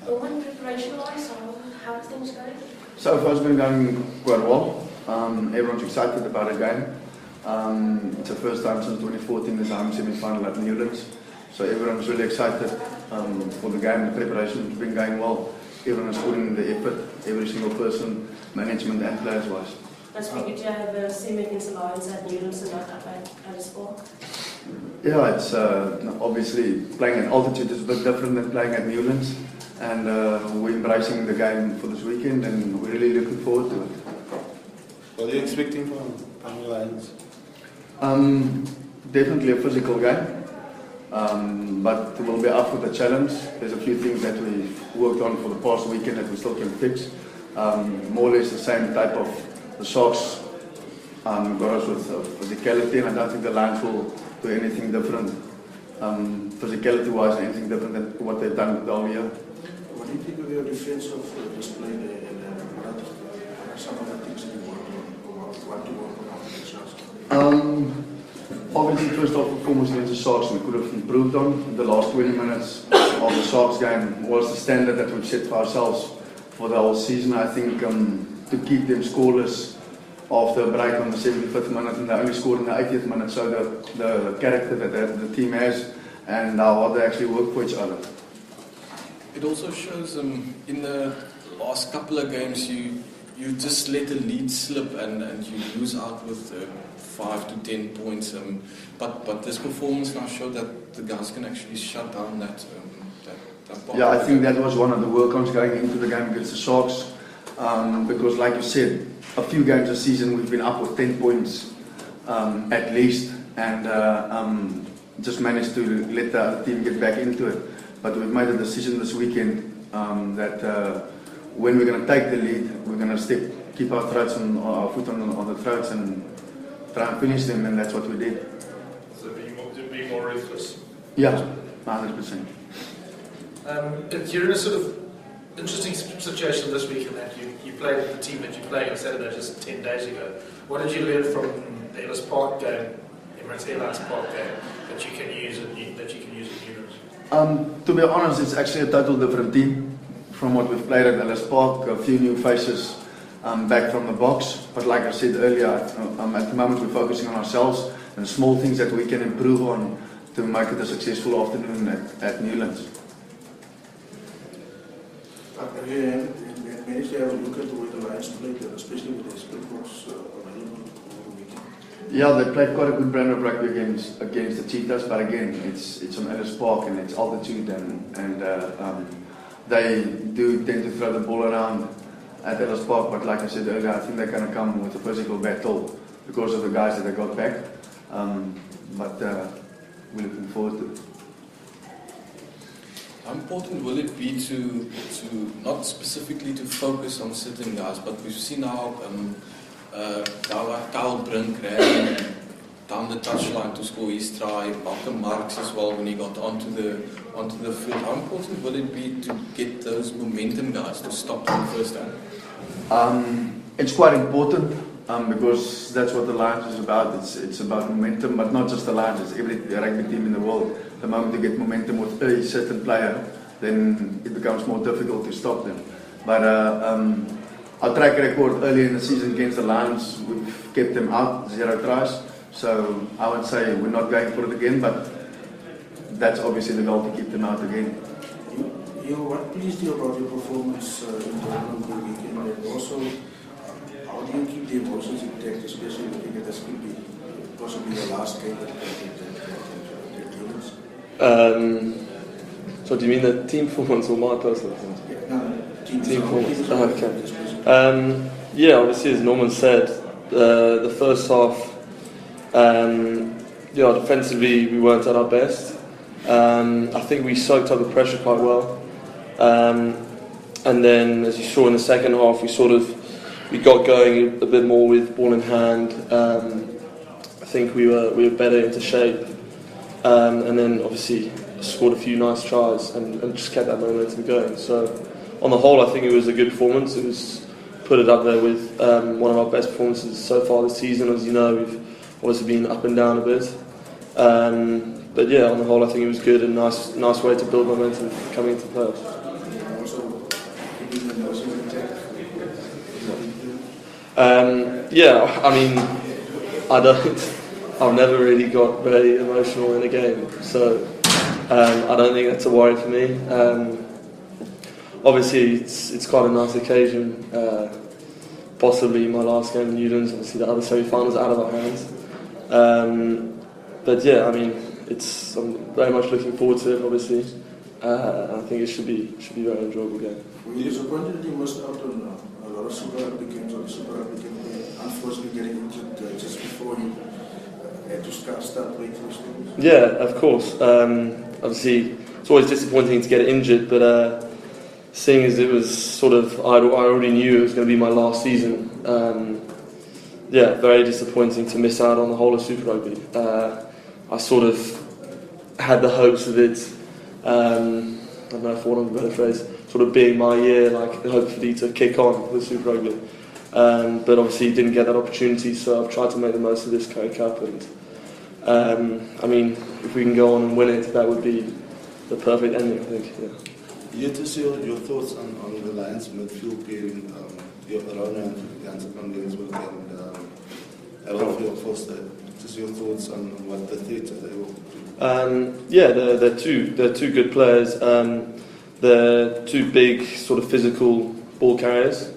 Owen, preparation-wise, how are things going? So far it's been going quite well. Everyone's excited about the game. It's the first time since 2014 there's a home semi-final at Newlands. So everyone's really excited for the game. The preparation has been going well. Everyone is putting in the effort, every single person, management and players-wise. That's pretty good to have a semi against the Lions at Newlands and not up at Ellis Park. Yeah, it's obviously playing at altitude is a bit different than playing at Newlands. And we're embracing the game for this weekend and we're really looking forward to it. What are you expecting from the Lions? Definitely a physical game, but we'll be up for the challenge. There's a few things that we've worked on for the past weekend that we still can fix. More or less the same type of the Sharks got us with physicality, and I don't think the Lions will do anything different, physicality-wise, anything different than what they've done the whole year. What do you think of your defensive display there, and what are some of the things that you want to work on after the Sharks? Obviously, first half performance against the Sharks we could have improved on. The last 20 minutes of the Sharks game was the standard that we've set for ourselves for the whole season. I think to keep them scoreless after a break on the 75th minute, and they only scored in the 80th minute, so the character that the team has and how hard they actually work for each other. It also shows in the last couple of games you just let the lead slip and you lose out with 5 to 10 points. But this performance now showed that the guys can actually shut down that Yeah, I think that was one of the work-ons going into the game against the Sharks. Because like you said, a few games this season we've been up with 10 points at least, and just managed to let the other team get back into it. But we've made a decision this weekend that when we're going to take the lead, we're going to keep our throats our foot on the throats and try and finish them, and that's what we did. So being more ruthless? Yeah, 100%. You're in a sort of interesting situation this week in that you played with the team that you played on Saturday just 10 days ago. What did you learn from the Ellis Park game, Emirates Airlines Park game, that you can use at Newlands? To be honest, it's actually a total different team from what we've played at Ellis Park. A few new faces back from the box, but like I said earlier, at the moment we're focusing on ourselves and small things that we can improve on to make it a successful afternoon at Newlands. Have you managed to have a look at the way the Lions played, especially with the Springboks available over the weekend? Yeah, they played quite a good brand of rugby against the Cheetahs, but again, it's on Ellis Park and it's altitude, and they do tend to throw the ball around at Ellis Park. But like I said earlier, I think they're going to come with a physical battle because of the guys that they got back. But we're looking forward to it. How important will it be to not specifically to focus on sitting guys, but we've seen how Kyle Brink ran down the touchline to score his try, Malcolm Marks as well when he got onto the field. How important will it be to get those momentum guys to stop in the first half? It's quite important because that's what the Lions is about. It's about momentum, but not just the Lions, it's every rugby team in the world. The moment you get momentum with a certain player, then it becomes more difficult to stop them. But our track record early in the season against the Lions, we've kept them out, 0 tries. So I would say we're not going for it again, but that's obviously the goal, to keep them out again. What pleased you about your performance in the Olympic weekend, and also how do you keep the emotions intact, especially looking at this could be possibly the last game that Newlands? So do you mean the team performance or my personal performance? No, team performance. Okay. Yeah, obviously as Norman said, the first half, defensively we weren't at our best. I think we soaked up the pressure quite well. And then, as you saw in the second half, we got going a bit more with ball in hand. I think we were better into shape. And then obviously scored a few nice tries and just kept that momentum going. So on the whole, I think it was a good performance. It was put it up there with one of our best performances so far this season. As you know, we've obviously been up and down a bit. But yeah, on the whole, I think it was good and nice way to build momentum coming into the playoffs. also keeping the emotions intact? Yeah, I mean, I've never really got very emotional in a game, so I don't think that's a worry for me. Obviously, it's quite a nice occasion. Possibly my last game in Newlands. Obviously, the other semi-finals are out of our hands. But yeah, I mean, I'm very much looking forward to it. Obviously, I think it should be a very enjoyable game. Were you disappointed that you missed out on a lot of Super Rugby games or the Super Rugby game? Unfortunately, getting injured just before you had to start playing for the schools? Yeah, of course. Obviously, it's always disappointing to get injured, but seeing as it was sort of, I already knew it was going to be my last season. Yeah, very disappointing to miss out on the whole of Super Rugby. I sort of had the hopes of it, I don't know, for want of a better phrase, sort of being my year, like hopefully to kick on with Super Rugby. But obviously didn't get that opportunity, so I've tried to make the most of this Currie Cup. And I mean, if we can go on and win it, that would be the perfect ending, I think. Yeah. You just your thoughts on the Lions midfield pairing, your Arona and Jansen van Rensburg and Errol Foster. Just your thoughts on what the threats are they will. Yeah, they're two good players. They're two big, sort of physical ball carriers.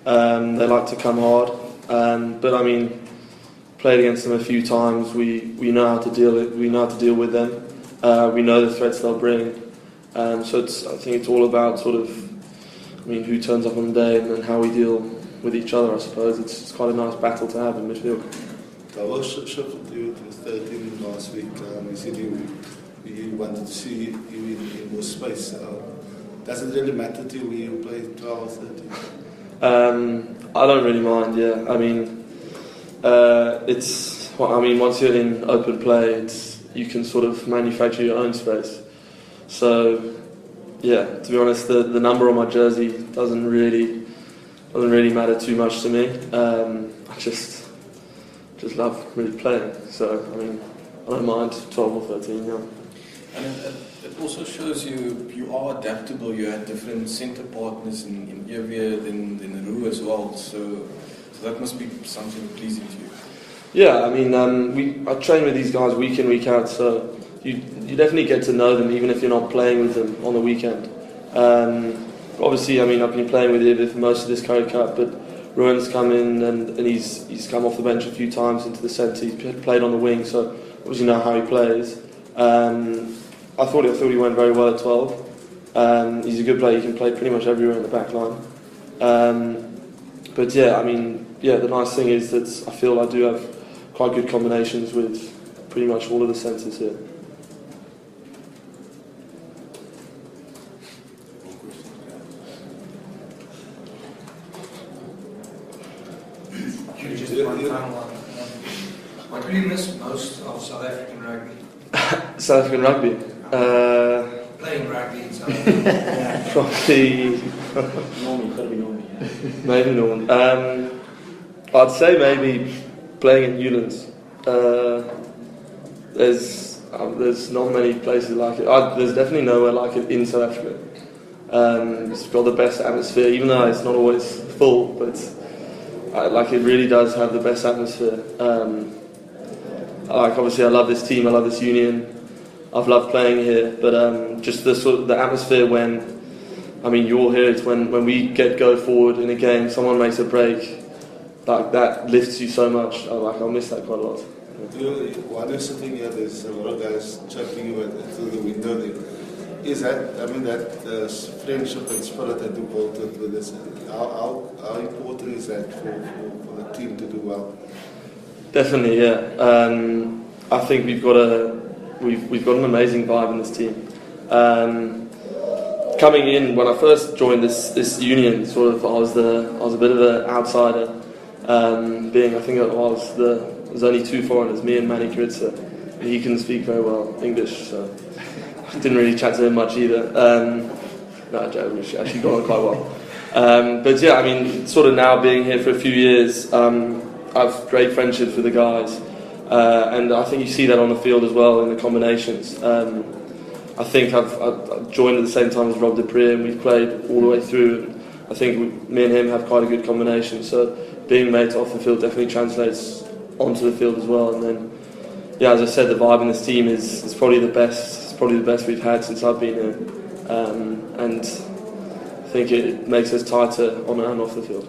They like to come hard, but I mean, played against them a few times. We know how to deal with them. We know the threats they'll bring. So I think it's all about sort of, I mean, who turns up on the day and how we deal with each other. I suppose it's quite a nice battle to have in midfield. I was shifted you to 13 last week. You said you wanted to see you in more space. Does it really matter to you when you play 12 or 13? I don't really mind. Yeah, I mean, once you're in open play, you can sort of manufacture your own space. So, yeah, to be honest, the number on my jersey doesn't really matter too much to me. I just love really playing. So, I mean, I don't mind 12 or 13. Yeah. And it also shows you are adaptable. You had different centre partners in Evia than Huw as well. So that must be something pleasing to you. Yeah, I mean, I train with these guys week in, week out, so you definitely get to know them even if you're not playing with them on the weekend. Obviously, I mean, I've been playing with Evia for most of this Currie Cup, but Ruan's come in and he's come off the bench a few times into the centre. He's played on the wing, so obviously know how he plays. I thought he went very well at 12. He's a good player. He can play pretty much everywhere in the back line. But yeah, I mean, yeah, the nice thing is that I feel I do have quite good combinations with pretty much all of the centres here. Just one final one. What do you miss most of South African rugby? South African rugby? Playing rugby in South Africa. Probably. Gotta be normally. Maybe Norman. I'd say maybe playing in Newlands. There's not many places like it. There's definitely nowhere like it in South Africa. It's got the best atmosphere, even though it's not always full, but it really does have the best atmosphere. Obviously I love this team, I love this union. I've loved playing here, but just the atmosphere when, I mean, you all hear it when we go forward in a game, someone makes a break, like that lifts you so much. I'll miss that quite a lot. While you're sitting here, there's a lot of guys chatting you through the window there. Is that, I mean, that friendship and spirit that you built with this, how important is that for the team to do well? Definitely, yeah. I think we've got an amazing vibe in this team. Coming in, when I first joined this union, sort of, I was a bit of an outsider. I think there's only two foreigners, me and Manny Kritzer. He can speak very well English, so I didn't really chat to him much either. No, Joe, we actually got on quite well. But yeah, I mean, sort of now being here for a few years, I've great friendships with the guys, and I think you see that on the field as well in the combinations. I think I've joined at the same time as Rob Dupree, and we've played all the way through. And I think me and him have quite a good combination. So being mates off the field definitely translates onto the field as well. And then, yeah, as I said, the vibe in this team is probably the best. It's probably the best we've had since I've been here, and I think it makes us tighter on and off the field.